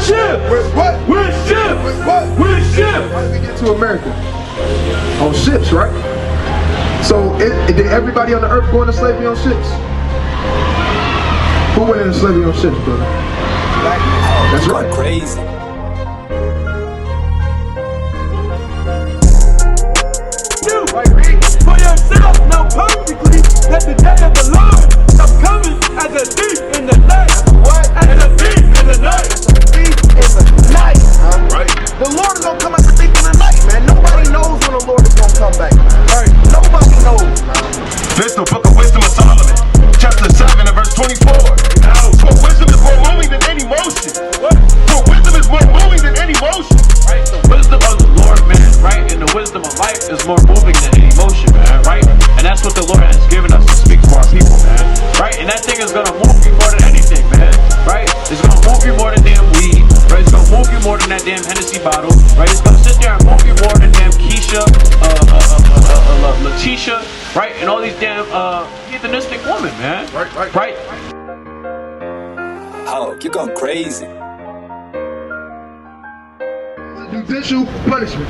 ship. With what? With ships. With what? With ships. How did we get to America? On ships, right? So did everybody on the earth go into slavery on ships? Who went into slavery on ships, brother? That's right. Crazy. For yourself, know perfectly that the day of the Lord is coming as a thief in the night. What? As a thief in the night. Thief in the night. Right. The Lord is gonna come as a thief in the night, man. Nobody knows when the Lord is gonna come back. Right. Nobody knows. This the book of wisdom of Solomon, chapter 7 and verse 24. For wisdom is more moving than any motion. What? For wisdom is more moving than any motion. Right? The wisdom of the Lord, man, right? And the wisdom of life is more moving than any emotion, man, right? And that's what the Lord has given us to speak to our people, man, right? And that thing is gonna move you more than anything, man, right? It's gonna move you more than damn weed, right? It's gonna move you more than that damn Hennessy bottle, right? It's gonna sit there and move you more than damn Keisha, Letitia, right? And all these damn heathenistic women, man. Right? Oh, you're going crazy. Judicial punishment.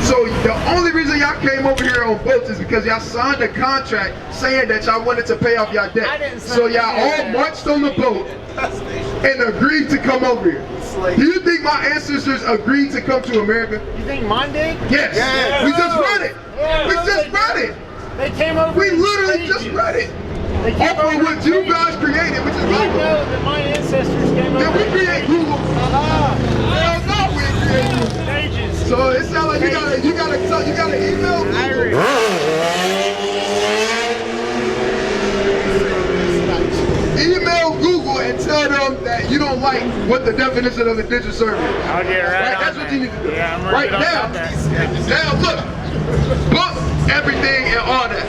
So the only reason y'all came over here on boats is because y'all signed a contract saying that y'all wanted to pay off y'all debt. So y'all all marched on the boat and agreed to come over here. Do you think my ancestors agreed to come to America? You think mine did? Yes. We just read it. Yeah, We just read it. They came over. We literally just read it. They came Off over of what you guys created, which is I Google. know that my ancestors came over. Did we create Google? Hell no, we didn't create Google. Stages. So it sounds like you gotta email Google. Email Google and tell them that you don't like what the definition of a digital server is. I'll get right. That's what you need to do. Yeah, I'm right right now. Now look, book everything and all that.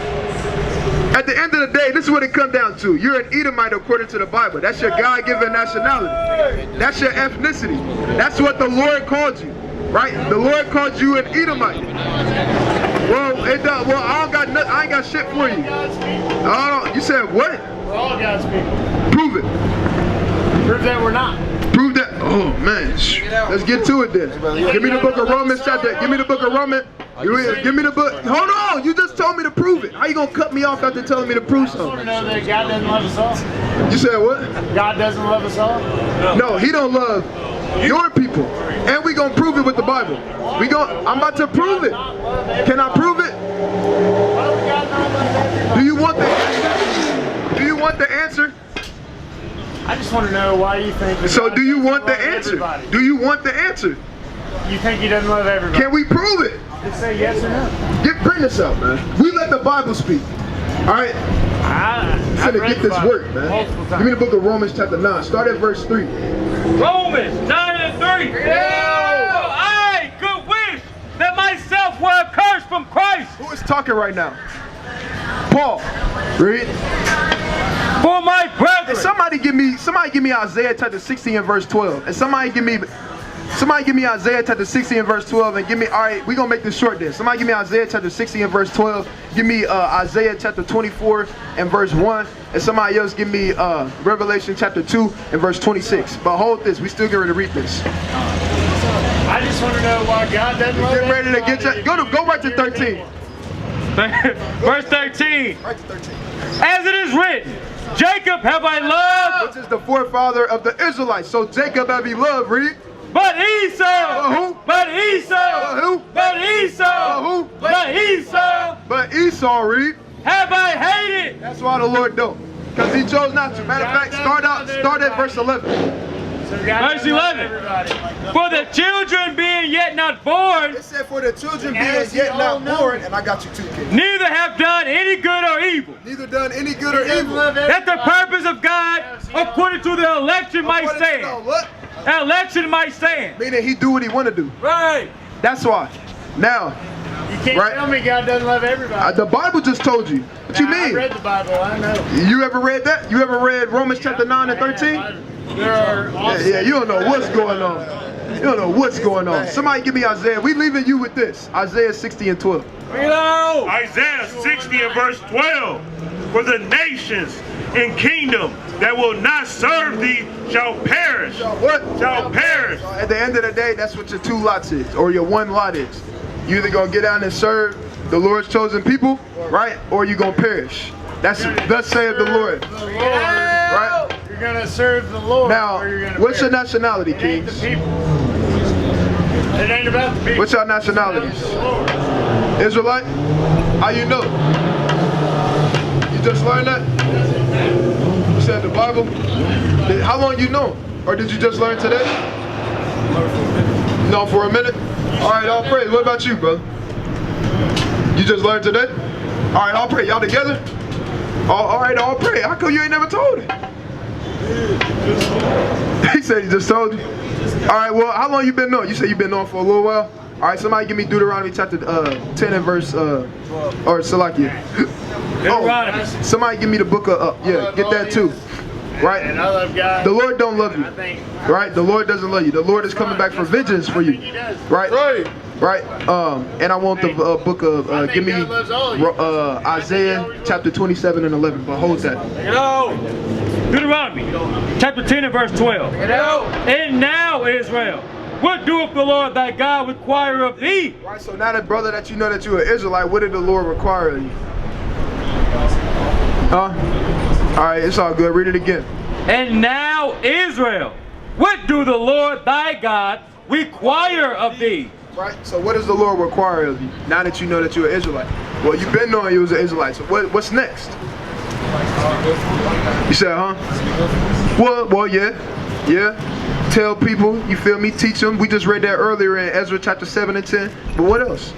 At the end of the day, this is what it comes down to. You're an Edomite according to the Bible. That's your God-given nationality. That's your ethnicity. That's what the Lord called you, right? The Lord called you an Edomite. Well, I ain't got shit for you. You said what? We're all God's people. Prove it. Prove that we're not. Prove that. Oh man. Let's get to it then. Give me the book of Romans chapter. Give me the book of Romans. Give me the book. Hold on. You just told me to prove it. How you gonna cut me off after telling me to prove I want to something? know that God doesn't love us all. You said what? God doesn't love us all. No, he don't love your people. And we gonna prove it with the Bible. I'm about to prove it. Can I prove it? Why would God not love everybody? Do you want the answer? Do you want the answer? I just want to know why you think. That So God do you doesn't want the love answer? everybody. Do you want the answer? You think he doesn't love everybody? Can we prove it? Just say yes or no. Bring this out, man. We let the Bible speak. All right? I'm I'm gonna get this work, man. Give me the book of Romans chapter 9. Start at verse 3. Romans 9 and 3. Yeah. I could wish that myself were accursed from Christ. Who is talking right now? Paul. Read. For my brethren. And somebody give me Isaiah chapter 60 and verse 12. And somebody give me Isaiah chapter 60 and verse 12 and give me, all right, we're going to make this short then. Somebody give me Isaiah chapter 60 and verse 12. Give me Isaiah chapter 24 and verse 1. And somebody else give me Revelation chapter 2 and verse 26. But hold this, we still get ready to read this. I just want to know why God doesn't love Get ready to everybody. get you. Go right to 13. Verse 13. Right to 13. As it is written, Jacob have I loved, Which is the forefather of the Israelites. So Jacob have he loved, read. but Esau. Who? But Esau. Who? But Esau. Who? But Esau. But Esau, read. Have I hated. That's why the Lord don't. Because he chose not to. Matter of fact, start at verse 11. So God Verse doesn't love 11. everybody. For the children being yet not born, It said for the children being As yet you not all know. born, and I got you too, kid. neither have done any good or evil, Neither done any good or He doesn't evil. love that the everybody. purpose of God, according to the election, might According to stand. what? Election might stand. Meaning he do what he want to do. Right. That's why. Now, You can't Right. tell me God doesn't love everybody. the Bible just told you. What you Nah, I mean? read the Bible. I know. You ever read that? You ever read Romans chapter 9 and 13? There are Yeah, you don't know what's going on. You don't know what's going on. Somebody give me Isaiah. We leaving you with this. Isaiah 60 and 12. You know. Isaiah 60 and verse 12. For the nations and kingdom that will not serve thee shall perish. What? Shall perish. At the end of the day, that's what your two lots is, or your one lot is. You either gonna get out and serve the Lord's chosen people, right, or you gonna perish. That's thus saith the Lord. Right? You're gonna serve the Lord. Now, or you're gonna what's your perish. nationality, It ain't the kings? people. It ain't about the people. What's your nationalities? It's the Lord. Israelite? How you know? You just learned that? You said the Bible? How long you know? Or did you just learn today? No, for a minute? Alright, all praise. What about you, brother? You just learned today? Alright, all pray. Y'all together? Alright, all pray. How come you ain't never told it? He said he just told you. Alright, well, how long you been knowing? You said you been knowing for a little while? Alright, somebody give me Deuteronomy chapter 10 and verse, or Salakia. Oh, somebody give me the book of, yeah, get that too. Right? And I love God. The Lord don't love you. Right? The Lord doesn't love you. The Lord is coming back for vengeance for you. Right? Right? And I want the book of, give me Isaiah chapter 27 and 11. But hold that. Deuteronomy chapter 10 and verse 12. And now, Israel, what doeth the Lord thy God require of thee? Right, so now that brother that you know that you're an Israelite, what did the Lord require of you? Huh? Alright, it's all good. Read it again. And now, Israel, what do the Lord thy God require of thee? Right, so what does the Lord require of you now that you know that you're an Israelite? Well, you've been knowing you was an Israelite, so what's next? You said, huh? Well, yeah. Tell people, you feel me? Teach them. We just read that earlier in Ezra chapter 7 and 10. But what else?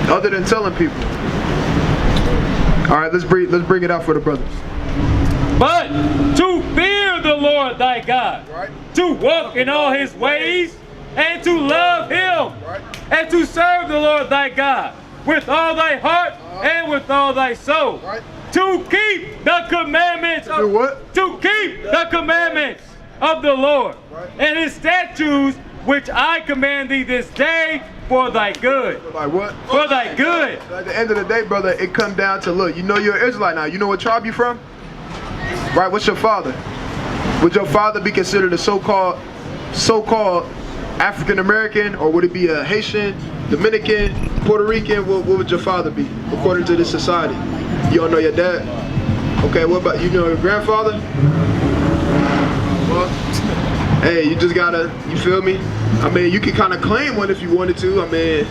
Other than telling people. All right, let's bring it out for the brothers. But to fear the Lord thy God, Right. to walk in all his ways, and to love him, Right. and to serve the Lord thy God with all thy heart and with all thy soul. Right. To keep the commandments Do what? to keep the commandments of the Lord Right. and his statutes which I command thee this day for thy good. Like what? For thy good. So at the end of the day, brother, it comes down to, look, you know you're an Israelite now. You know what tribe you from? Right, what's your father? Would your father be considered a so-called African American, or would it be a Haitian, Dominican, Puerto Rican? What would your father be according to this society? You don't know your dad? Okay, what about, you know your grandfather? Well, hey, you just gotta, you feel me? I mean, you can kind of claim one if you wanted to. I mean,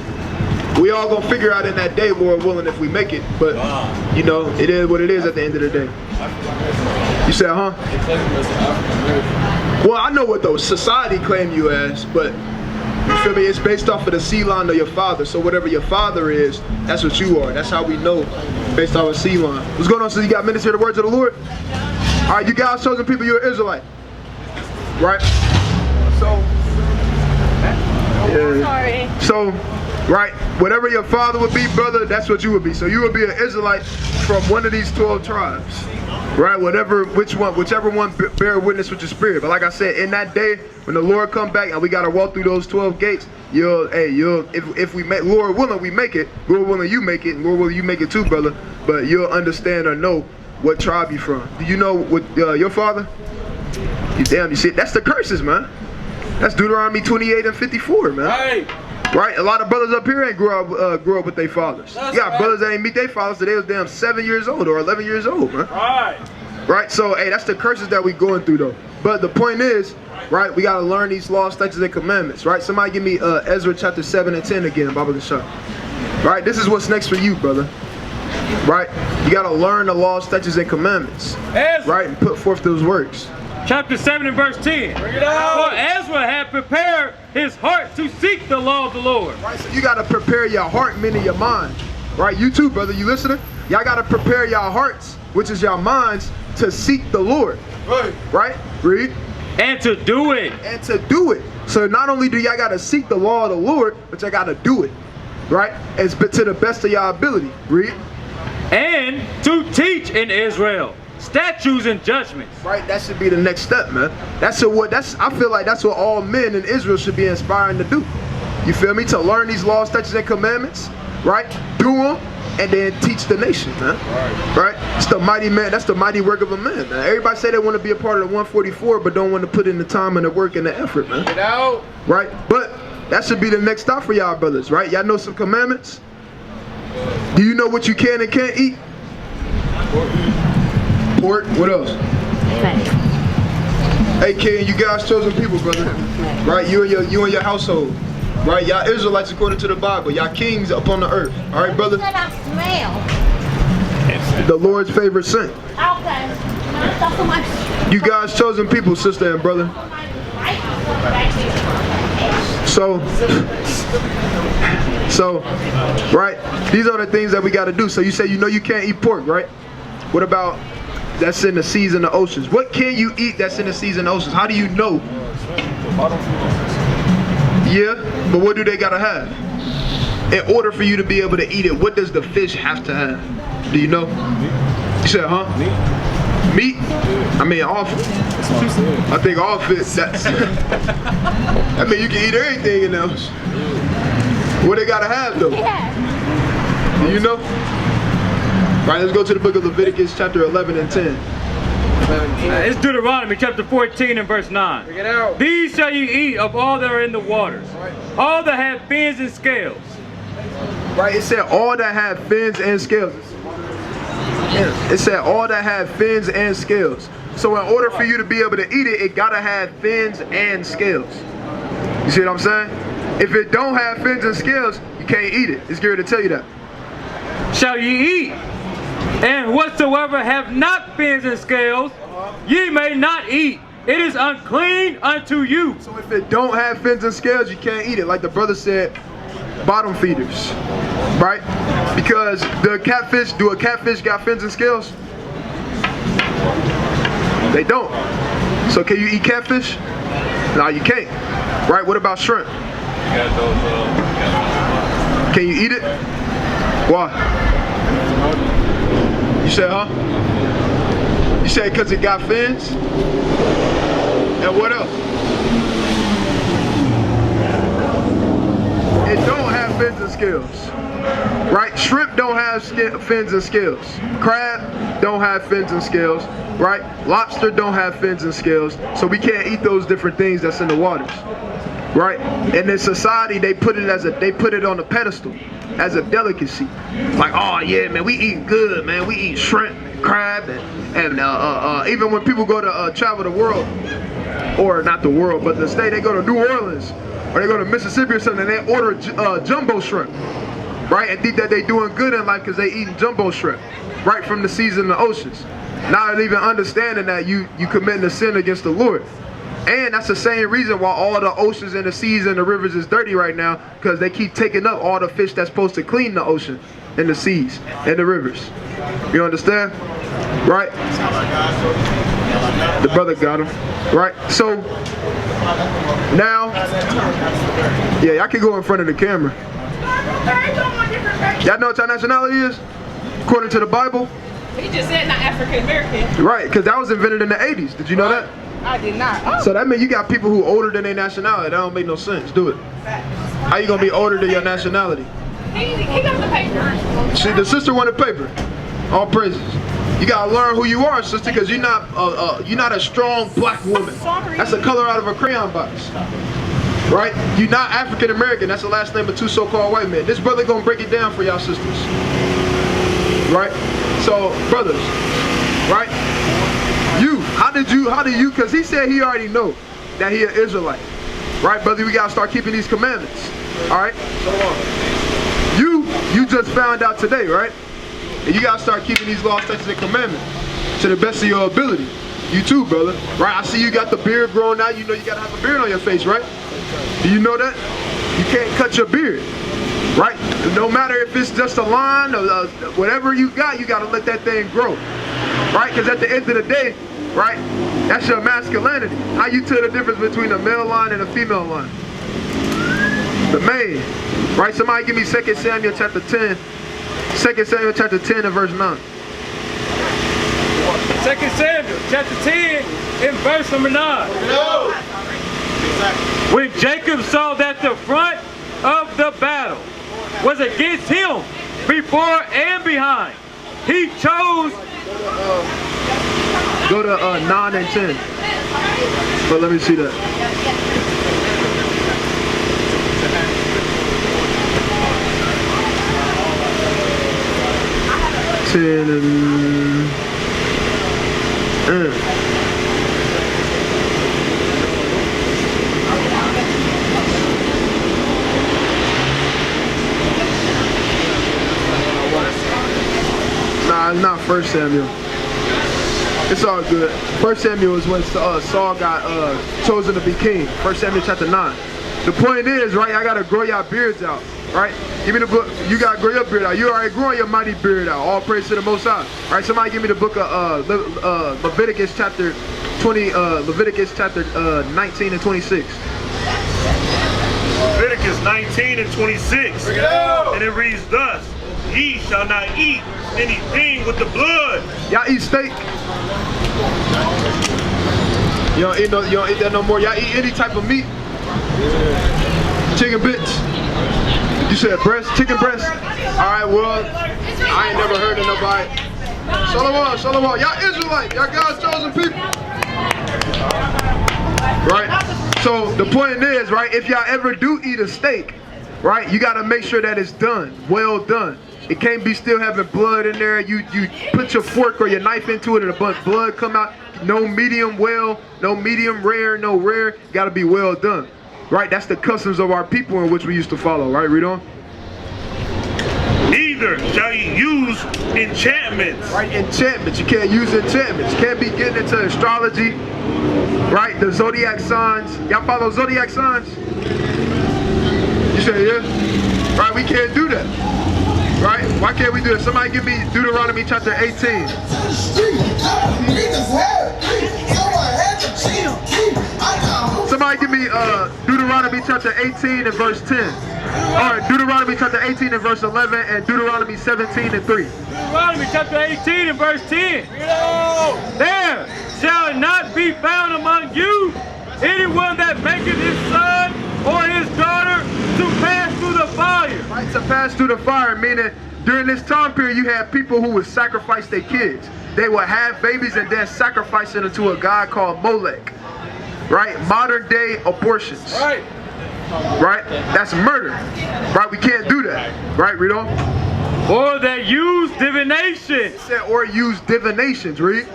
we all gonna figure out in that day, Lord willing, if we make it. But, you know, it is what it is at the end of the day. You said, huh? Well, I know what those society claim you as, but you feel me? It's based off of the seed line of your father. So whatever your father is, that's what you are. That's how we know, based off of seed line. What's going on? So you got minutes here, the words of the Lord? All right, you guys chosen people, you're an Israelite. Right? So, Sorry. So, right, whatever your father would be, brother, that's what you would be. So you would be an Israelite from one of these 12 tribes. Right, whichever one bear witness with your spirit. But like I said, in that day, when the Lord come back and we gotta walk through those 12 gates, if we make, Lord willing, we make it. Lord willing, you make it. And Lord willing, you make it too, brother. But you'll understand or know what tribe you from. Do you know what your father? You see, that's the curses, man. That's Deuteronomy 28 and 54, man. Right, a lot of brothers up here ain't grew up with their fathers. You got brothers that ain't meet their fathers till they was damn 7 years old or 11 years old, man. Right, so hey, that's the curses that we going through though. But the point is, right, we gotta learn these laws, statutes, and commandments. Right, somebody give me Ezra chapter 7 and 10 again, Baba Gashar. Right, this is what's next for you, brother. Right, you gotta learn the laws, statutes, and commandments. Right, and put forth those works. Chapter 7 and verse 10. For Ezra had prepared his heart to seek the law of the Lord. Right, so you got to prepare your heart, meaning your mind. Right, you too, brother, you listening? Y'all got to prepare your hearts, which is your minds, to seek the Lord. Right, read. And to do it. And to do it. So not only do y'all got to seek the law of the Lord, but y'all got to do it. Right, it's to the best of your ability. Read. And to teach in Israel statutes and judgments. Right, that should be the next step, man. I feel like that's what all men in Israel should be inspiring to do. You feel me? To learn these laws, statutes, and commandments, right? Do them, and then teach the nation, man. Right? It's the mighty man. That's the mighty work of a man, man. Everybody say they want to be a part of the 144, but don't want to put in the time and the work and the effort, man. Get out. Right? But that should be the next stop for y'all brothers, right? Y'all know some commandments? Do you know what you can and can't eat? Pork. What else? Hey, Ken, you guys chosen people, brother. Right? You and your household. Right? Y'all Israelites according to the Bible. Y'all kings upon the earth. All right, brother? What I smell? The Lord's favorite scent. Okay. That's so much. You guys chosen people, sister and brother. So, right? These are the things that we got to do. So you say you know you can't eat pork, right? What about that's in the seas and the oceans? What can you eat that's in the seas and the oceans? How do you know? Yeah, but what do they got to have? In order for you to be able to eat it, what does the fish have to have? Do you know? You said, huh? Meat? I mean, all fish. I think all fish, that's... I mean, you can eat everything in those. What they gotta have, though? Do you know? Right, let's go to the book of Leviticus, chapter 11 and 10. It's Deuteronomy chapter 14 and verse 9. Bring it out. These shall you eat of all that are in the waters, all that have fins and scales. Right, it said all that have fins and scales. It said all that have fins and scales. So in order for you to be able to eat it, it gotta have fins and scales. You see what I'm saying? If it don't have fins and scales, you can't eat it. It's good to tell you that. Shall ye eat, and whatsoever have not fins and scales, ye may not eat. It is unclean unto you. So if it don't have fins and scales, you can't eat it. Like the brother said, bottom feeders, right? Because do a catfish got fins and scales? They don't. So can you eat catfish? No, you can't. Right? What about shrimp? Can you eat it? Why? You said, huh? You said because it got fins? And what else? It don't have fins and scales. Right? Shrimp don't have fins and scales. Crab don't have fins and scales. Right? Lobster don't have fins and scales. So we can't eat those different things that's in the waters. Right? And in society they put it on a pedestal as a delicacy. Like, oh yeah, man, we eat good, man. We eat shrimp, crab, and even when people go to travel the world, or not the world, but the state, they go to New Orleans or they go to Mississippi or something, and they order jumbo shrimp, right? And think that they doing good in life because they eating jumbo shrimp, right from the seas and the oceans. Not even understanding that you committing a sin against the Lord. And that's the same reason why all the oceans and the seas and the rivers is dirty right now, because they keep taking up all the fish that's supposed to clean the ocean and the seas and the rivers. You understand? Right? The brother got him. Right? So, now, yeah, y'all can go in front of the camera. Y'all know what your nationality is? According to the Bible? He just said not African American. Right, because that was invented in the 80s. Did you know that? I did not. Oh. So that means you got people who older than their nationality. That don't make no sense. Do it. How you gonna be older than your nationality? He got the paper. See, the sister wanted paper. All praises. You gotta learn who you are, sister, because you're not a strong black woman. That's the color out of a crayon box. Right? You're not African American. That's the last name of two so-called white men. This brother gonna break it down for y'all sisters. Right? So, brothers, right? How do you, because he said he already know that he an Israelite. Right, brother? We gotta start keeping these commandments. Alright? You just found out today, right? And you gotta start keeping these laws, statutes, and commandments to the best of your ability. You too, brother. Right? I see you got the beard growing out. You know you gotta have a beard on your face, right? Do you know that? You can't cut your beard. Right? No matter if it's just a line or whatever you gotta let that thing grow. Right? Because at the end of the day, right, that's your masculinity. How you tell the difference between a male line and a female line? The man. Right? Somebody give me 2 Samuel chapter 10. 2 Samuel chapter 10 and verse 9. 2 Samuel chapter 10 and verse number 9. When Jacob saw that the front of the battle was against him, before and behind. He chose. Go to 9 and 10. But let me see that. 10 and Nah, it's not 1 Samuel. It's all good. 1 Samuel is when Saul got chosen to be king. 1 Samuel chapter 9. The point is, right, I gotta grow y'all beards out, right? Give me the book. You gotta grow your beard out. You already growing your mighty beard out. All praise to the Most High. Right? Somebody give me the book of Leviticus chapter 20. Leviticus chapter 19 and 26. Leviticus 19 and 26. And it reads thus: Ye shall not eat anything with the blood. Y'all eat steak? You don't eat that no more. Y'all eat any type of meat? Chicken bits. You said breast? Chicken breast? Alright, well, I ain't never heard of nobody. Shalom, shalom. Y'all Israelite. Y'all God's chosen people. Right? So the point is, right, if y'all ever do eat a steak, right, you gotta make sure that it's done, well done. It can't be still having blood in there. You put your fork or your knife into it and a bunch of blood come out. No medium well, no medium rare, no rare. Gotta be well done. Right? That's the customs of our people in which we used to follow. Right? Read on. Neither shall ye use enchantments. Right? Enchantments. You can't use enchantments. Can't be getting into astrology. Right? The zodiac signs. Y'all follow zodiac signs? You say yeah? Right? We can't do that. Right? Why can't we do it? Somebody give me Deuteronomy chapter 18. Somebody give me Deuteronomy chapter 18 and verse 10. Or Deuteronomy chapter 18 and verse 11 and Deuteronomy 17 and 3. Deuteronomy chapter 18 and verse 10. There shall it not be found among you anyone that maketh his son or his daughter to pass through the fire. Right, to pass through the fire, meaning during this time period you had people who would sacrifice their kids. They would have babies and then sacrifice it to a god called Molech. Right? Modern day abortions. Right. Right? That's murder. Right? We can't do that. Right? Read on. Or that use divination. It said, or use divinations. Read.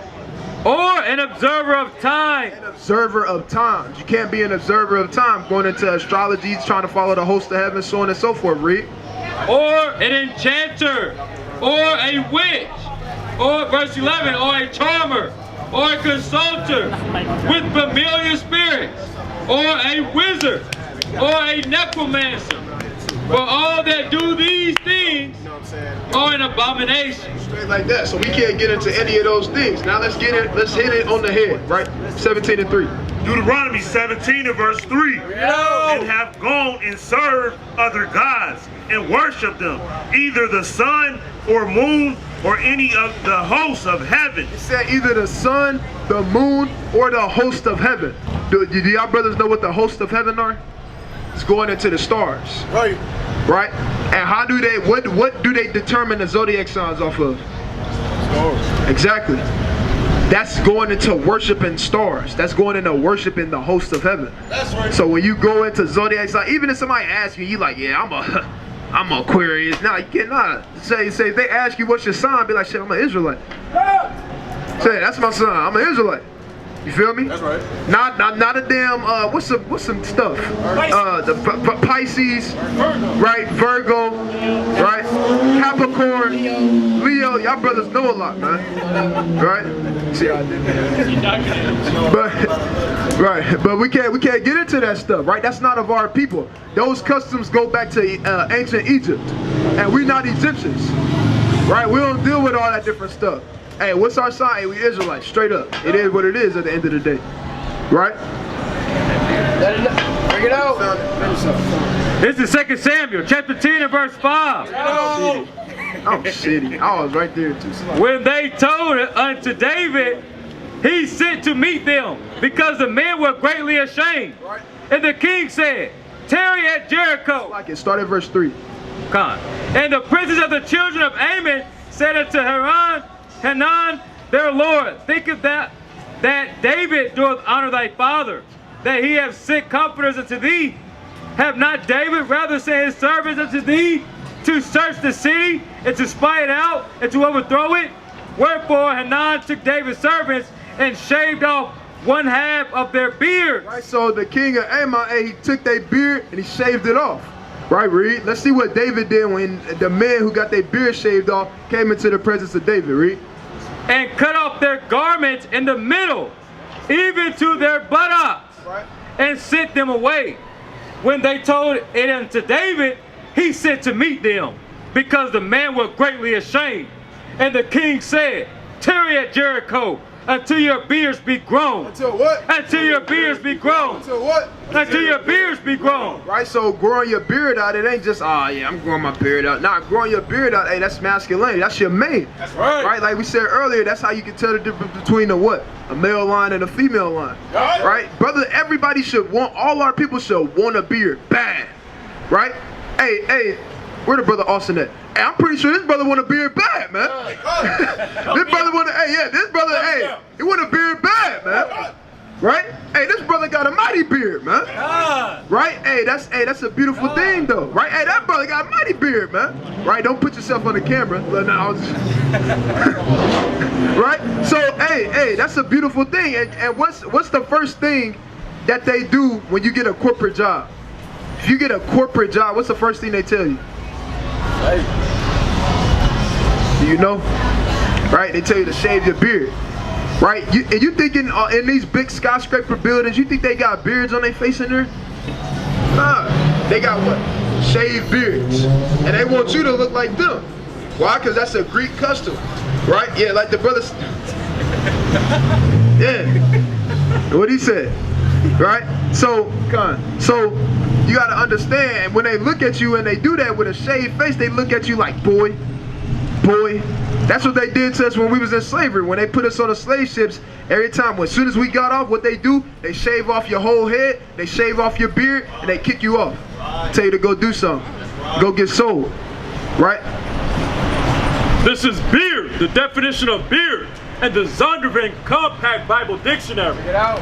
Or an observer of time. An observer of times. You can't be an observer of time going into astrology, trying to follow the host of heaven, so on and so forth. Read. Or an enchanter. Or a witch. Or verse 11. Or a charmer. Or a consulter with familiar spirits. Or a wizard. Or a necromancer. For all that do these things are an abomination. Straight like that. So we can't get into any of those things. Now let's get it. Let's hit it on the head. Right? 17 and 3. Deuteronomy 17 and verse 3. And have gone and served other gods and worship them, either the sun or moon or any of the hosts of heaven. It said either the sun, the moon, or the host of heaven. Do y'all brothers know what the host of heaven are? It's going into the stars. Right. Right? And how do they, what do they determine the zodiac signs off of? Stars. Exactly. That's going into worshiping stars. That's going into worshiping the host of heaven. That's right. So when you go into zodiac signs, even if somebody asks you, you like, yeah, I'm a Aquarius. Nah, you cannot say if they ask you what's your sign, be like, shit, I'm an Israelite. Say, that's my sign. I'm an Israelite. You feel me? That's right. Not a damn what's some stuff? The Pisces, right? Virgo, right? Capricorn, Leo. Y'all brothers know a lot, man. Right? See, but we can't get into that stuff, right? That's not of our people. Those customs go back to ancient Egypt, and we're not Egyptians, right? We don't deal with all that different stuff. Hey, what's our sign? Hey, we Israelites, straight up. It is what it is at the end of the day. Right? Bring it out. This is 2 Samuel chapter 10 and verse 5. I'm shitty. I was right there too. When they told it unto David, he sent to meet them, because the men were greatly ashamed. And the king said, tarry at Jericho. Like it. Start at verse 3. And the princes of the children of Ammon said unto Hanan, their Lord, thinketh that David doeth honor thy father, that he have sent comforters unto thee. Have not David rather sent his servants unto thee to search the city and to spy it out and to overthrow it? Wherefore Hanan took David's servants and shaved off one half of their beard. Right, so the king of Ammon, he took their beard and he shaved it off. Right, read. Let's see what David did when the men who got their beard shaved off came into the presence of David. Read. And cut off their garments in the middle, even to their buttocks, right, and sent them away. When they told it unto David, he sent to meet them, because the man was greatly ashamed. And the king said, tarry at Jericho until your beards be grown. Until what? Until your beards be grown. Until what? Until your beards be grown. Right, so growing your beard out, it ain't just, oh yeah, I'm growing my beard out. Nah, growing your beard out, hey, that's masculinity. That's your man. That's right. Right, like we said earlier, that's how you can tell the difference between a what? A male line and a female line. Right? Brother, everybody should want, all our people should want a beard. Bad. Right? Hey, where the brother Austin at? Hey, I'm pretty sure this brother want a beard bad, man. This brother want to, this brother, he want a beard bad, man. Right? Hey, this brother got a mighty beard, man. Right? Hey, that's a beautiful thing, though. Right? Hey, that brother got a mighty beard, man. Right? Don't put yourself on the camera. Right? So, hey, that's a beautiful thing. And what's the first thing that they do when you get a corporate job? If you get a corporate job, what's the first thing they tell you? Do you know? Right? They tell you to shave your beard. Right? And you thinking in these big skyscraper buildings, you think they got beards on their face in there? Nah. They got what? Shaved beards. And they want you to look like them. Why? Because that's a Greek custom. Right? Yeah, like the brothers. Yeah. What he said. Right? So you gotta understand, when they look at you and they do that with a shaved face, they look at you like, boy. That's what they did to us when we was in slavery. When they put us on the slave ships, every time, as soon as we got off, what they do, they shave off your whole head, they shave off your beard, and they kick you off. Tell you to go do something. Go get sold. Right? This is beard, the definition of beard, and the Zondervan Compact Bible Dictionary. Get out.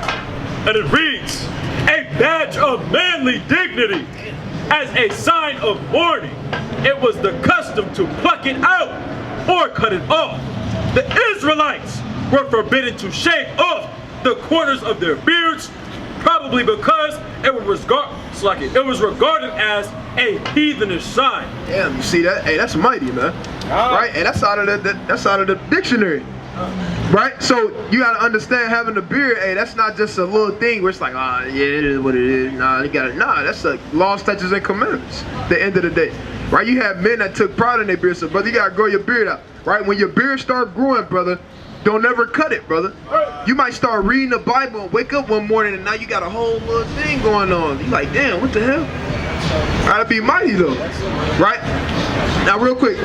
And it reads, a badge of manly dignity, as a sign of mourning. It was the custom to pluck it out or cut it off. The Israelites were forbidden to shave off the corners of their beards, probably because it was regarded as a heathenish sign. Damn, you see that? Hey, that's mighty, man. Right? And that's out of the dictionary. Right? So you gotta understand, having a beard, hey, that's not just a little thing where it's like, yeah, it is what it is. Nah, that's a law, statutes, and commandments at the end of the day. Right? You have men that took pride in their beard, so brother, you gotta grow your beard out. Right? When your beard start growing, brother, don't ever cut it, brother. You might start reading the Bible and wake up one morning and now you got a whole little thing going on. You like, damn, what the hell? Gotta be mighty though. Right? Now real quick,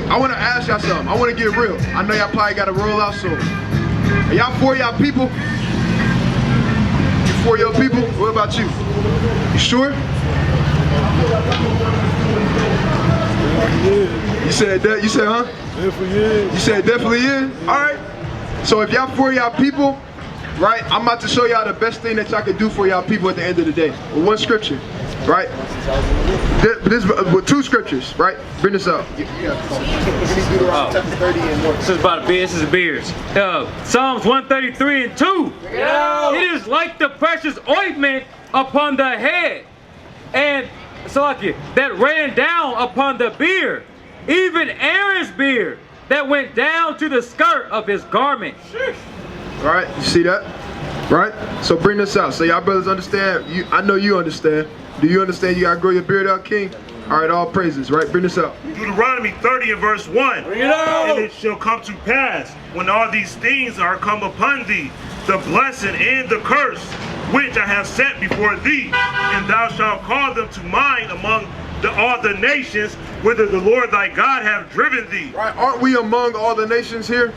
I want to ask y'all something. I want to get real. I know y'all probably got to roll out soon. Are y'all for y'all people? You for your people? What about you? You sure? You said that? You said, huh? Definitely is. You said definitely is? All right. So if y'all for y'all people, right, I'm about to show y'all the best thing that y'all can do for y'all people at the end of the day. With one scripture. Right? With two scriptures, right? Bring this up. This is about a beard. This is a beard. Psalms 133 and 2. It is like the precious ointment upon the head, and that ran down upon the beard, even Aaron's beard that went down to the skirt of his garment. Right? You see that? Right? So bring this out. So y'all brothers understand. I know you understand. Do you understand you gotta grow your beard out, King? All right, all praises, right? Bring this out. Deuteronomy 30 and verse 1. Bring it out. And it shall come to pass, when all these things are come upon thee, the blessing and the curse, which I have set before thee, and thou shalt call them to mind among all the nations, whither the Lord thy God hath driven thee. Right? Aren't we among all the nations here?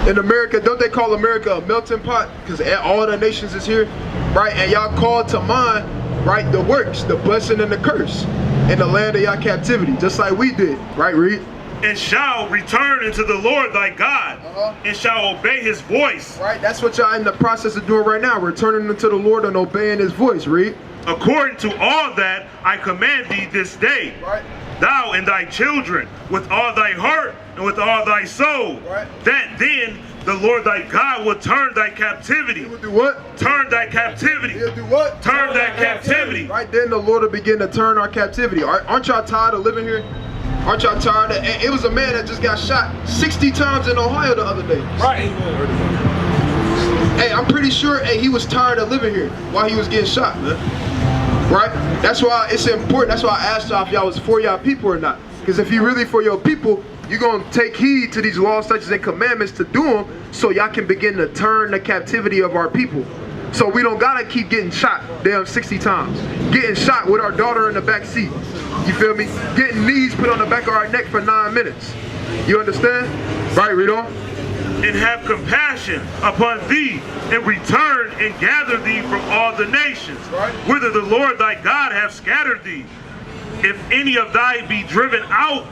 In America, don't they call America a melting pot? Because all the nations is here, right? And y'all called to mind right, the works, the blessing and the curse in the land of your captivity, just like we did, right, read? And shall return unto the Lord thy God, and shall obey his voice. Right, that's what y'all in the process of doing right now, returning unto the Lord and obeying his voice, read? According to all that I command thee this day, Right. thou and thy children, with all thy heart and with all thy soul, Right. that then the Lord thy God will turn thy captivity. He will do what? Turn thy captivity. He'll do what? Turn thy captivity. Right, then the Lord will begin to turn our captivity. Aren't y'all tired of living here? Aren't y'all tired of, it was a man that just got shot 60 times in Ohio the other day. Right. Hey, I'm pretty sure, hey, he was tired of living here while he was getting shot, man. Right? That's why it's important. That's why I asked y'all if y'all was for y'all people or not. Because if you really for your people, you're going to take heed to these laws, statutes, and commandments to do them so y'all can begin to turn the captivity of our people. So we don't got to keep getting shot damn 60 times. Getting shot with our daughter in the back seat. You feel me? Getting knees put on the back of our neck for 9 minutes. You understand? Right, read on. And have compassion upon thee, and return and gather thee from all the nations, Right. whither the Lord thy God hath scattered thee. If any of thy be driven out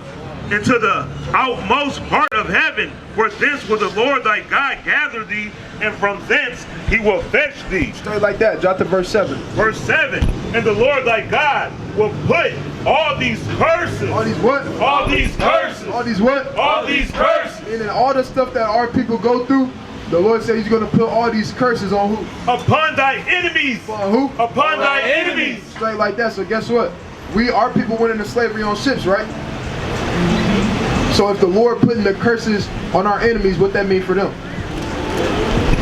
into the outmost part of heaven, where thence will the Lord thy God gather thee, and from thence he will fetch thee. Straight like that. Drop to verse 7. Verse 7, and the Lord thy God will put all these curses. All these what? All these curses. All these what? All these curses. And then all the stuff that our people go through, the Lord said he's going to put all these curses on who? Upon thy enemies. On who? Upon thy enemies. Straight like that. So guess what? Our people went into slavery on ships, right? So if the Lord putting the curses on our enemies, what that mean for them?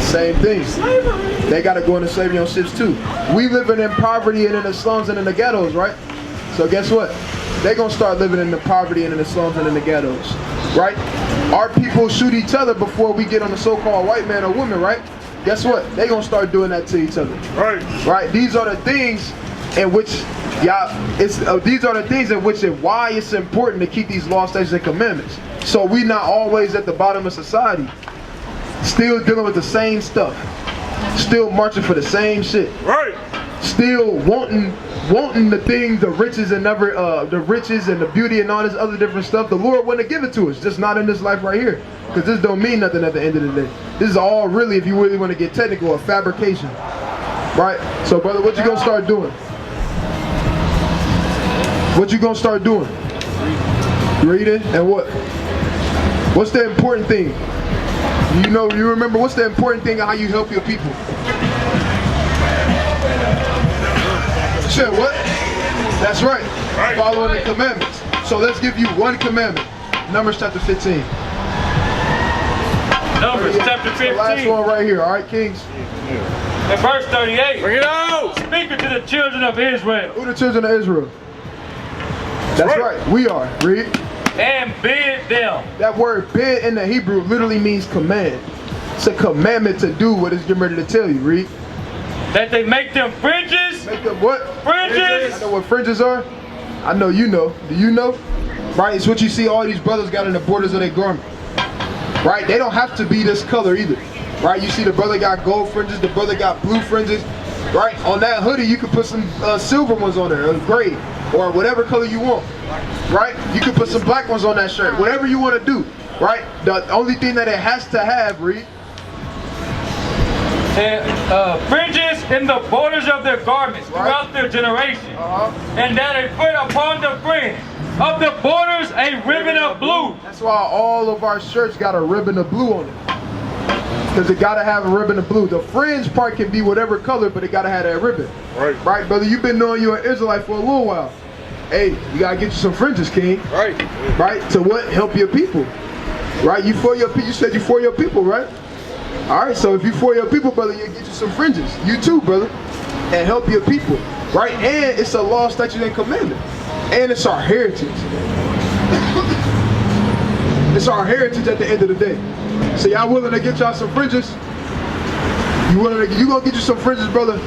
Same thing. Slavery. They got to go into slavery on ships too. We living in poverty and in the slums and in the ghettos, right? So guess what? They're going to start living in the poverty and in the slums and in the ghettos, right? Our people shoot each other before we get on the so-called white man or woman, right? Guess what? They're going to start doing that to each other. Right. Right? These are the things in which these are the things in which and why it's important to keep these laws, statutes, and commandments. So we not always at the bottom of society, still dealing with the same stuff, still marching for the same shit, Right. still wanting the things, the riches and the riches and the beauty and all this other different stuff. The Lord wouldn't give it to us, just not in this life right here, because this don't mean nothing at the end of the day. This is all really, if you really want to get technical, a fabrication, right? So brother, what you gonna start doing? What you gonna start doing? Reading and what? What's the important thing? You remember what's the important thing of how you help your people? Said what? That's right. Following the commandments. So let's give you one commandment. Numbers chapter 15. Numbers chapter 15. The last one right here. All right, Kings. And verse 38. Bring it out. Speaking to the children of Israel. Who the children of Israel? That's right. We are. Read. And bid them. That word bid in the Hebrew literally means command. It's a commandment to do what it's getting ready to tell you. Read. That they make them fringes. Make them what? Fringes. I know what fringes are. I know you know. Do you know? Right, it's what you see all these brothers got in the borders of their garment. Right, they don't have to be this color either. Right, you see the brother got gold fringes, the brother got blue fringes. Right, on that hoodie you can put some silver ones on there, or gray, or whatever color you want. Right, you can put some black ones on that shirt, whatever you want to do. Right, the only thing that it has to have, read. And fringes in the borders of their garments throughout their generation. And that they put upon the fringe of the borders a ribbon of blue. That's why all of our shirts got a ribbon of blue on it. Because it got to have a ribbon of blue. The fringe part can be whatever color, but it got to have that ribbon. Right. Right, brother? You've been knowing you're an Israelite for a little while. Hey, you got to get you some fringes, King. Right. Right? To what? Help your people. Right? You for your people. You said you for your people, right? All right, so if you for your people, brother, you get you some fringes. You too, brother. And help your people. Right? And it's a law, statute, and commandment. And it's our heritage. It's our heritage at the end of the day. So y'all willing to get y'all some fringes? You gonna get you some fringes, brother?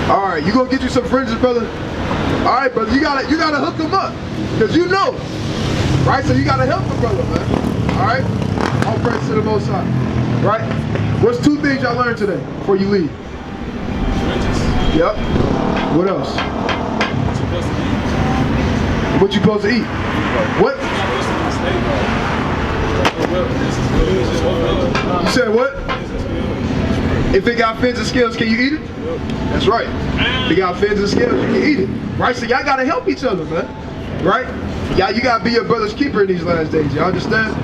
All right, you gonna get you some fringes, brother? All right, brother, you gotta hook them up, cause you know, right? So you gotta help the brother, man. All right, all praise to the Most High. Right? What's two things y'all learned today before you leave? Fringes. Yep. What else? What you supposed to eat? What? You said what? If it got fins and scales, can you eat it? That's right. If it got fins and scales, you can eat it. Right? So y'all gotta help each other, man. Right? Y'all, you gotta be your brother's keeper in these last days. Y'all understand?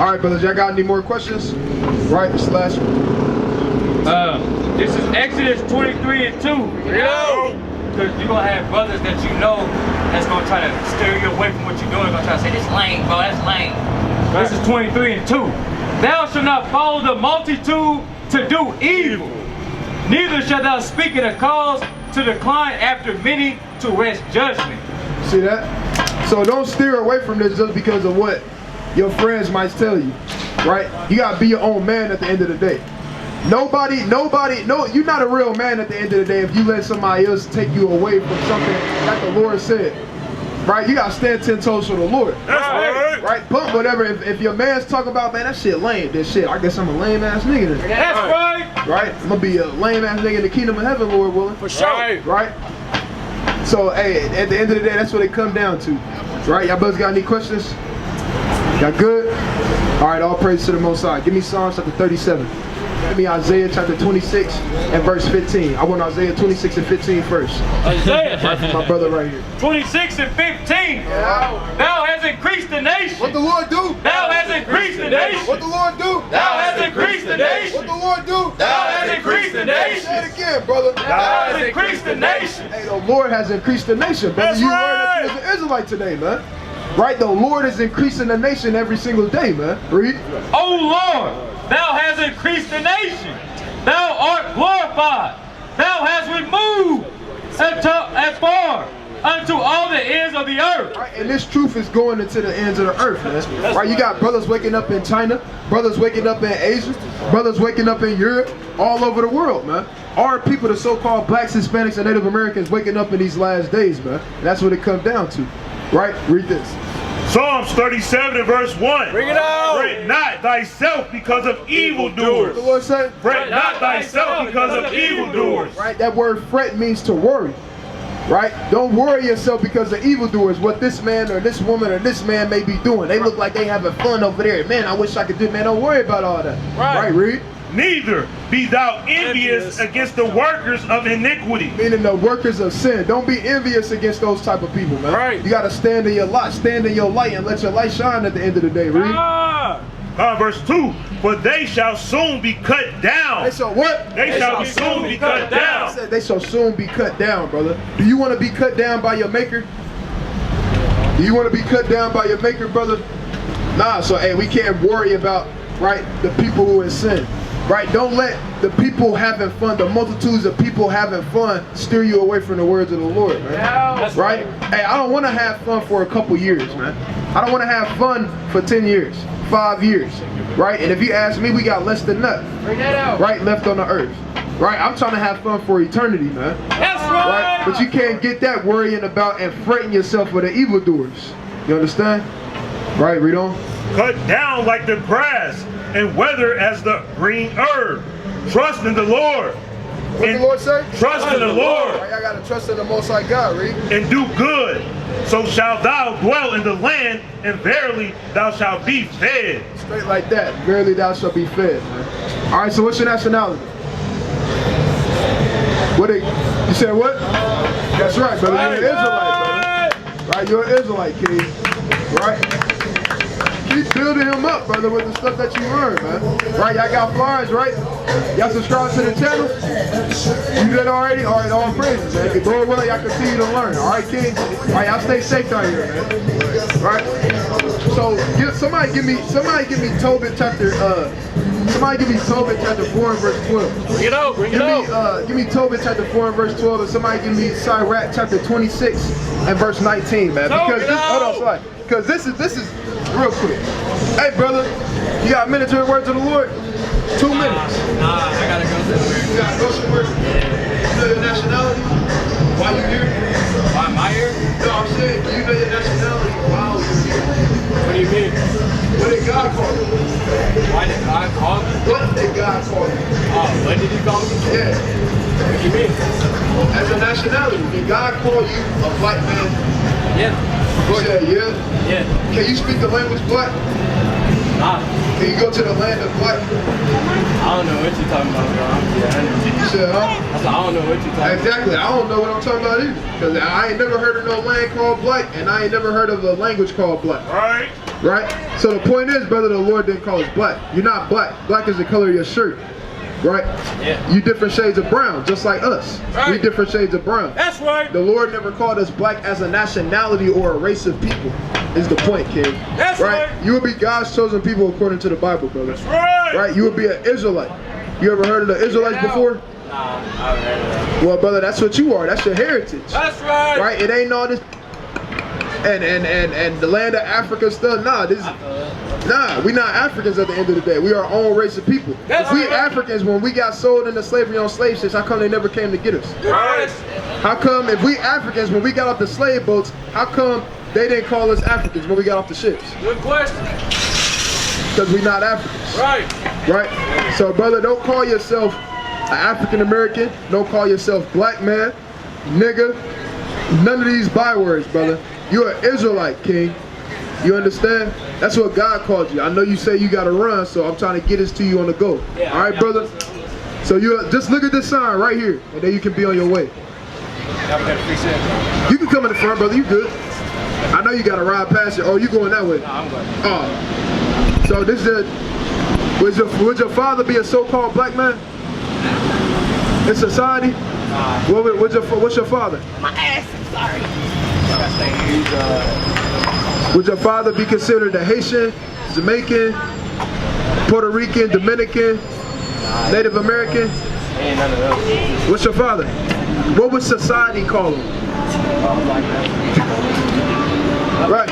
All right, brothers. Y'all got any more questions? Right. This last one. This is Exodus 23 and 2. Because you're going to have brothers that you know that's going to try to steer you away from what you're doing. Going to try to say, this lame, bro, that's lame. This is 23 and 2. Thou shalt not follow the multitude to do evil. Neither shalt thou speak in a cause to decline after many to wrest judgment. See that? So don't steer away from this just because of what your friends might tell you. Right? You got to be your own man at the end of the day. No, you're not a real man at the end of the day if you let somebody else take you away from something that the Lord said. Right? You gotta stand 10 toes for the Lord. That's right. Right? But whatever, if your man's talking about, man, that shit lame, this shit, I guess I'm a lame ass nigga then. That's right. Right? I'm gonna be a lame ass nigga in the kingdom of heaven, Lord willing. For sure. Right? So, hey, at the end of the day, that's what it comes down to. Right? Y'all brothers got any questions? Y'all good? All right, all praise to the Most High. Give me Psalms chapter 37. Give me Isaiah chapter 26 and verse 15. I want Isaiah 26 and 15 first. Isaiah. My brother right here. 26 and 15. Yeah. Thou hast increased the nation. What the Lord do? Thou hast increased the nation. What the Lord do? Thou hast increased the nation. What the Lord do? Thou hast increased the nation. Say it again, brother. Thou hast increased the nation. Hey, the Lord has increased the nation, brother. That's You right. learned that you was an Israelite today, man. Right? The Lord is increasing the nation every single day, man. Read. O Lord, thou hast increased the nation. Thou art glorified. Thou hast removed afar unto all the ends of the earth. Right, and this truth is going into the ends of the earth, man. Right, you got brothers waking up in China, brothers waking up in Asia, brothers waking up in Europe, all over the world, man. Our people, the so-called blacks, Hispanics, and Native Americans, waking up in these last days, man. And that's what it comes down to. Right? Read this. Psalms 37 and verse 1. Bring it out. Fret not thyself because of What evildoers. the Lord say? Fret not thyself because of evildoers. Right? That word fret means to worry. Right? Don't worry yourself because of evildoers, what this man or this woman or this man may be doing. They look like they having fun over there. Man, I wish I could do it. Man, don't worry about all that. Right, read. Neither be thou envious against the workers of iniquity. Meaning the workers of sin. Don't be envious against those type of people, man. Right. You got to stand in your light. Stand in your light and let your light shine at the end of the day. Read. Verse 2. For they shall soon be cut down. They shall what? They shall soon be cut down. They shall soon be cut down, brother. Do you want to be cut down by your maker? Do you want to be cut down by your maker, brother? Nah, so hey, we can't worry about, right, the people who are in sin. Right? Don't let the people having fun, the multitudes of people having fun, steer you away from the words of the Lord, man. Yeah, right? Hey, I don't want to have fun for a couple years, man. I don't want to have fun for 10 years, 5 years, right? And if you ask me, we got less than that, right, left on the earth. Right? I'm trying to have fun for eternity, man. That's right. But you can't get that worrying about and fretting yourself with the evildoers. You understand? Right, read on. Cut down like the grass and wither as the green herb. Trust in the Lord. What the Lord say? Trust in the Lord. Right, I gotta trust in the Most High God, read. And do good. So shalt thou dwell in the land, and verily thou shalt be fed. Straight like that. Verily thou shalt be fed, man. All right, so what's your nationality? You said what? That's right, brother. You're an Israelite, brother. Right, you're an Israelite, kid. Right? Keep building him up, brother, with the stuff that you learned, man. Right, y'all got flyers, right? Y'all subscribe to the channel? You did already? All right, all praises, man. If Lord willing, y'all continue to learn. All right, kid? All right, y'all stay safe out here, man. Right? So, somebody give me Tobit chapter, somebody give me Tobit chapter 4 and verse 12. Bring it out, bring it out. Give me Tobit chapter 4 and verse 12, and somebody give me Sirach chapter 26 and verse 19, man. Because this, hold on, sorry. Because this is real quick. Hey, brother, you got a minute to the words of the Lord? 2 minutes. Nah, I gotta go somewhere. You gotta go somewhere? You know your nationality? Why you here? Why am I here? No, I'm saying, do you know your nationality while you're here? What do you mean? What did God call you? Why did God call me? What did God call you? Oh, when did he call me? Yeah. What do you mean? As a nationality. Did God call you a black man? Yeah. You said yeah? Yeah. Can you speak the language black? Nah. Can you go to the land of black? I don't know what you're talking about, bro. You said, huh? I don't know what you're talking about. Exactly. I don't know what I'm talking about either. Because I ain't never heard of no land called black, and I ain't never heard of a language called black. Right. Right? So the point is, brother, the Lord didn't call us black. You're not black. Black is the color of your shirt. Right? Yeah. You different shades of brown, just like us. Right. We different shades of brown. That's right. The Lord never called us black as a nationality or a race of people, is the point, kid. That's right. You will be God's chosen people according to the Bible, brother. That's right. Right? You will be an Israelite. You ever heard of the Israelites before? Nah, I haven't heard of that. Well, brother, that's what you are. That's your heritage. That's right. Right? It ain't all this and the land of Africa stuff. Nah, we not Africans at the end of the day. We are our own race of people. That's If we right. Africans, when we got sold into slavery on slave ships, how come they never came to get us? Right. How come if we Africans, when we got off the slave boats, how come they didn't call us Africans when we got off the ships? Good question. Because we not Africans. Right. Right? So, brother, don't call yourself an African American. Don't call yourself black man, nigga. None of these bywords, brother. You're an Israelite, king. You understand? That's what God called you. I know you say you got to run, so I'm trying to get this to you on the go. Yeah, all right, brother? So you just look at this sign right here, and then you can be on your way. You can come in the front, brother. You good. I know you got to ride past it. Oh, you going that way? No, I'm going. Oh. So this is would your father be a so-called black man in society? What's your father? My ass, I'm sorry. Would your father be considered a Haitian, Jamaican, Puerto Rican, Dominican, Native American? Ain't none of those. What's your father? What would society call him? Right.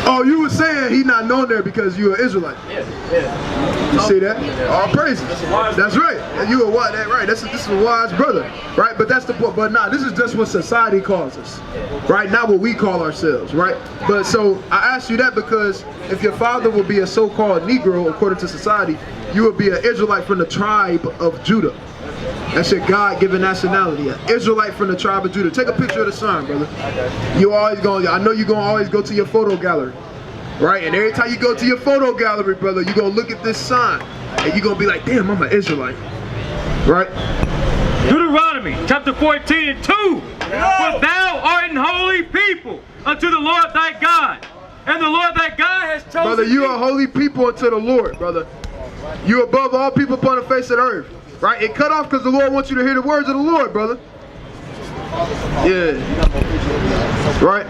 Oh, you were saying he not known there because you are Israelite. Yeah. You see that? All praises. That's right. You are what? That right. This is a wise brother, right? But that's the point. But nah, this is just what society calls us, right? Not what we call ourselves, right? But so I asked you that because if your father would be a so-called Negro according to society, you would be an Israelite from the tribe of Judah. That's your God-given nationality. An Israelite from the tribe of Judah. Take a picture of the sign, brother. You always going. I know you're gonna always go to your photo gallery, right? And every time you go to your photo gallery, brother, you're gonna look at this sign, and you're gonna be like, "Damn, I'm an Israelite," right? Deuteronomy chapter 14 and 2. For thou art an holy people unto the Lord thy God, and the Lord thy God has chosen. Brother, you are holy people unto the Lord, brother. You above all people upon the face of the earth. Right? It cut off because the Lord wants you to hear the words of the Lord, brother. Yeah. Right?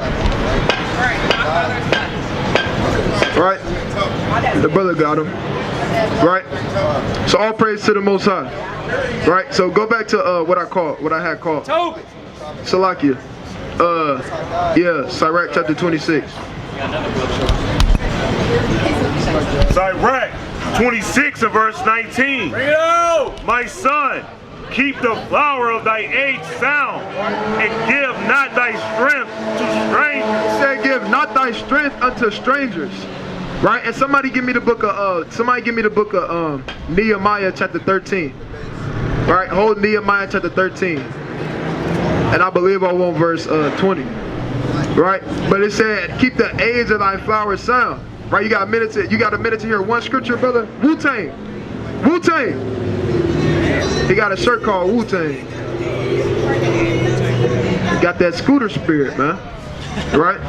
Right? The brother got him. Right? So all praise to the Most High. Right? So go back to what I had called. Salakia. Sirach chapter 26. Sirach 26 and verse 19. Bring it out! My son, keep the flower of thy age sound, and give not thy strength to strangers. He said, give not thy strength unto strangers. Right? And somebody give me the book of Nehemiah chapter 13. Right? Hold Nehemiah chapter 13. And I believe I want verse 20. Right? But it said, keep the age of thy flower sound. Right? You got a minute to hear one scripture, brother. Wu-Tang. Wu-Tang. He got a shirt called Wu-Tang. Got that scooter spirit, man. Right?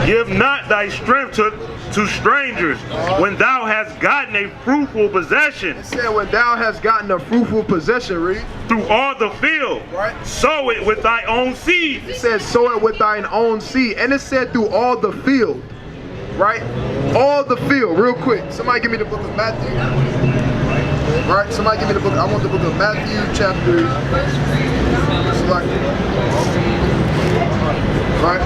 Give not thy strength to strangers when thou hast gotten a fruitful possession. It said when thou hast gotten a fruitful possession, read. Through all the field. Right. Sow it with thy own seed. It said sow it with thine own seed. And it said through all the field. Right? All the field. Real quick. Somebody give me the book of Matthew. Right? Somebody give me the book. I want the book of Matthew chapter. Right?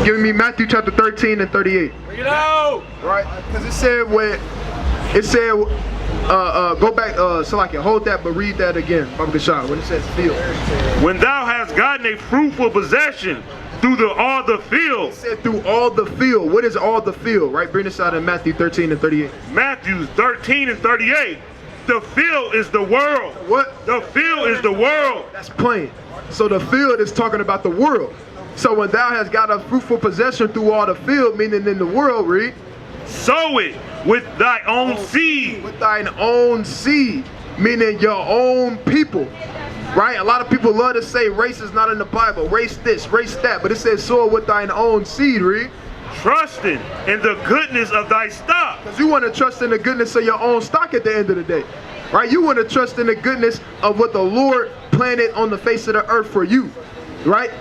Giving me Matthew chapter 13 and 38. Bring it out! Right? Because it said go back, Salakia, hold that, but read that again. Baba Gashar, when it says field. When thou hast gotten a fruitful possession through all the field. It said through all the field. What is all the field? Right? Bring this out in Matthew 13 and 38. Matthew 13 and 38. the field is the world. What? The field is the world. That's plain. So the field is talking about the world. So when thou hast got a fruitful possession through all the field, meaning in the world, read. Sow it with thy own seed. With thine own seed, meaning your own people. Right? A lot of people love to say race is not in the Bible. Race this, race that. But it says sow it with thine own seed, read. Trusting in the goodness of thy stock. Because you want to trust in the goodness of your own stock at the end of the day. Right? You want to trust in the goodness of what the Lord planted on the face of the earth for you. Right?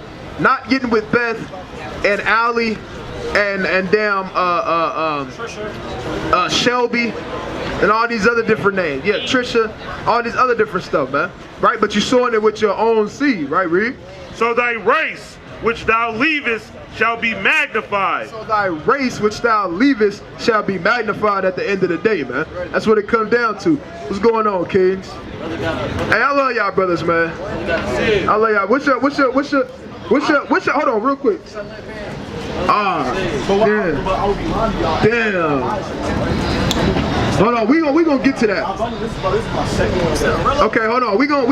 Not getting with Beth and Allie and damn Shelby and all these other different names. Yeah, Trisha, all these other different stuff, man. Right? But you're sowing it with your own seed, right, Reed? So thy race which thou leavest shall be magnified. So thy race which thou leavest shall be magnified at the end of the day, man. That's what it comes down to. What's going on, Kings? Hey, I love y'all brothers, man. I love y'all. What's your hold on real quick. Damn. Hold on, we gonna get to that. Okay, hold on. We gonna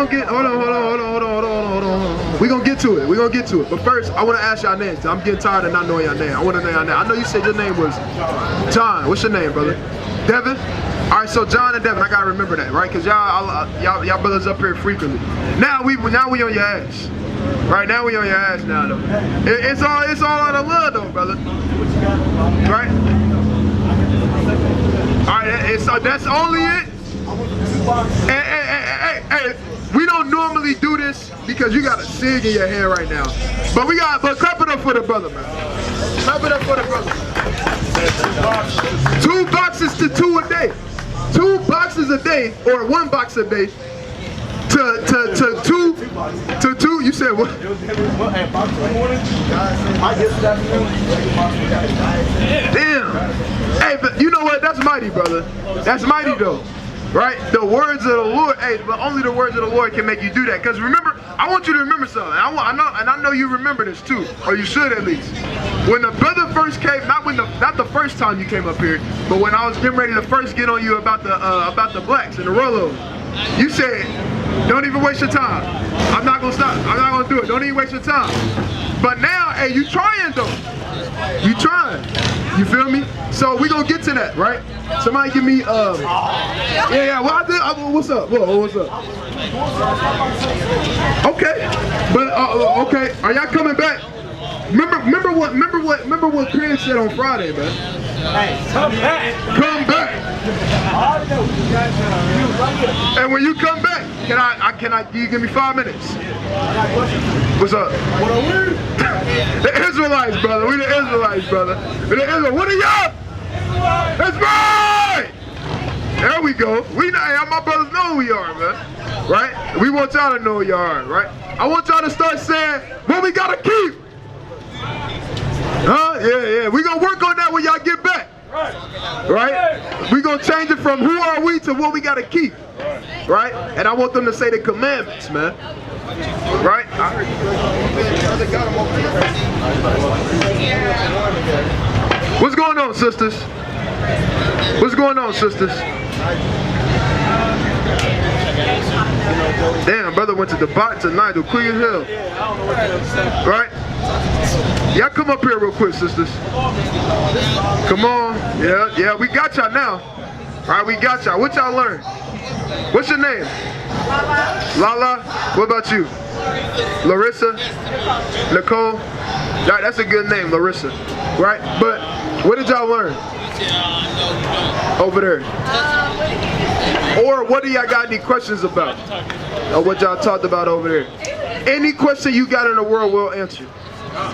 get hold on. We gonna get to it. But first, I wanna ask y'all names. I'm getting tired of not knowing y'all name. I wanna know y'all name. I know you said your name was John. What's your name, brother? Devin? Alright, so John and Devin, I gotta remember that, right? Cause y'all brothers up here frequently. Now we on your ass. Right now we on your ass now though. It's all out of love though, brother. Right? Alright, so that's only it. Hey, we don't normally do this because you got a cig in your hair right now. But clap it up for the brother, man. Clap it up for the brother. 2 boxes to 2 a day. 2 boxes a day, or 1 box a day. To 2, you said what? Damn. Hey, but you know what? That's mighty, brother. That's mighty though. Right? The words of the Lord, hey, but only the words of the Lord can make you do that. Because remember, I want you to remember something. I know you remember this too, or you should at least. When the brother first came, not the first time you came up here, but when I was getting ready to first get on you about the blacks and the Rolos, you said, don't even waste your time. I'm not gonna stop. I'm not gonna do it. Don't even waste your time. But now, hey, you trying though. You trying. You feel me? So we gonna get to that, right? Somebody give me yeah. Well, I did. What's up? Whoa, what's up? Okay, but okay. Are y'all coming back? Remember what Chris said on Friday, man. Hey, come back. Come back. And when you come back, can you give me 5 minutes? What's up? What are we? The Israelites, brother. We the Israelites, brother. We the Israelites. What are y'all? That's right. There we go. We know, my brothers know who we are, man. Right? We want y'all to know who you are, right? I want y'all to start saying what we gotta keep. Huh? Yeah. We gonna work on that when y'all get back. Right? We gonna change it from who are we to what we gotta keep. Right? And I want them to say the commandments, man. Right? What's going on, sisters? What's going on, sisters? Damn, brother went to the bot tonight, quick as hell. Right? Y'all come up here real quick, sisters. Come on. Yeah, we got y'all now. Alright, we got y'all. What y'all learn? What's your name? Lala. What about you? Larissa? Nicole? Right, that's a good name, Larissa. Right? But what did y'all learn? Over there. Or what do y'all got any questions about? Or what y'all talked about over there? Any question you got in the world, we'll answer. I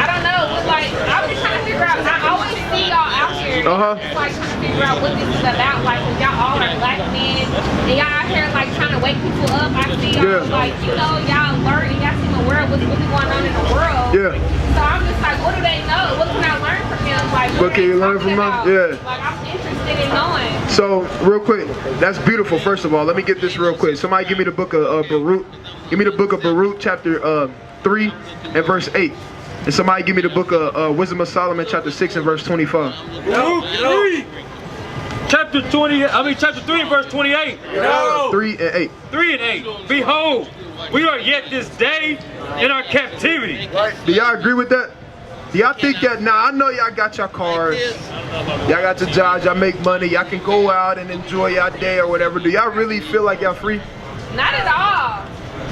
don't know, but like, I'm just trying to figure out, I always see y'all out here, just like trying to figure out what this is about, like, cause y'all all are black men, and y'all out here like trying to wake people up. I see y'all like, you know, y'all learning, y'all see the world, what's really going on in the world. Yeah. So I'm just like, what do they know? What can I learn from them? Like, what can you learn from them? Yeah. Like, I'm interested in knowing. So, real quick, that's beautiful, first of all. Let me get this real quick. Somebody give me the book of Baruch. Give me the book of Baruch, chapter 3 and verse 8. And somebody give me the book of Wisdom of Solomon, chapter 6 and verse 25. Chapter chapter 3, verse 28. 3 and 8. 3 and 8. Behold, we are yet this day in our captivity. Do y'all agree with that? Do y'all think that, I know y'all got your cars, y'all got your jobs, y'all make money, y'all can go out and enjoy y'all day or whatever. Do y'all really feel like y'all free? Not at all.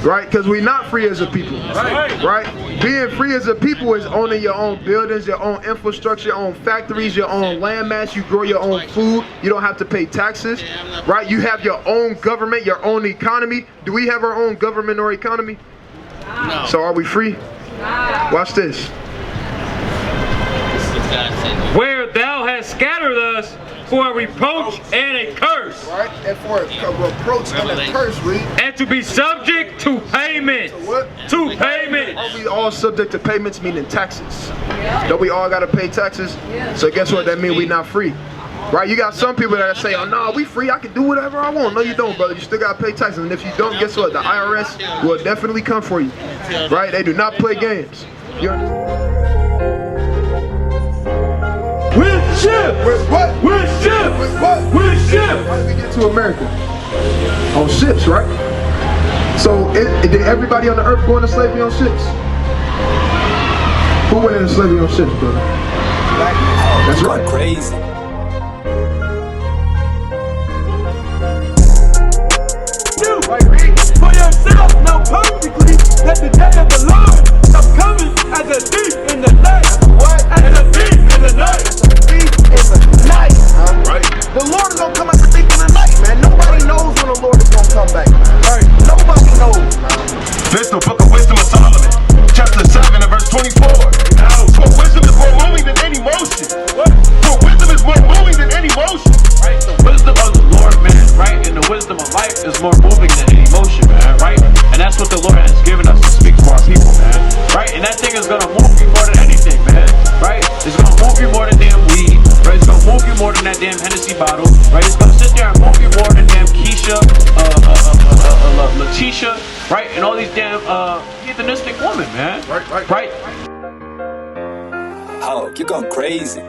Right? Because we're not free as a people. Right? Being free as a people is owning your own buildings, your own infrastructure, your own factories, your own land mass. You grow your own food. You don't have to pay taxes. Right? You have your own government, your own economy. Do we have our own government or economy? No. So are we free? No. Watch this. Where thou hast scattered us for a reproach and a curse. Right? And for a reproach and a curse, read. And to be subject to payment. What? To payment. Are we all subject to payments, meaning taxes? Don't we all got to pay taxes? So guess what? That means we not free. Right? You got some people that say, oh, no, we free. I can do whatever I want. No, you don't, brother. You still got to pay taxes. And if you don't, guess what? The IRS will definitely come for you. Right? They do not play games. You understand? With ship! With what? With ship! With what? With ship! How did we get to America? On ships, right? So, did everybody on the earth go into slavery on ships? Who went into slavery on ships, brother? That's right. Crazy. For yourself, know perfectly that the day of the Lord is coming as a thief in the night. What? As a thief in the night. Thief in the night. Right. The Lord is gonna come as a thief in the night, man. Nobody knows when the Lord is gonna come back. Right. Nobody knows. This the book of wisdom of Solomon, chapter 7 and verse 24. For wisdom is more moving than any motion. For wisdom is more moving than any motion. Right? The wisdom of the Lord, man, right? And the wisdom of life is more moving than any emotion, man, right? And that's what the Lord has given us to speak to our people, man, right? And that thing is gonna move you more than anything, man, right? It's gonna move you more than damn weed, right? It's gonna move you more than that damn Hennessy bottle, right? It's gonna sit there and move you more than damn Keisha, Letitia, right? And all these damn heathenistic women, man. Right. Oh, you're going crazy.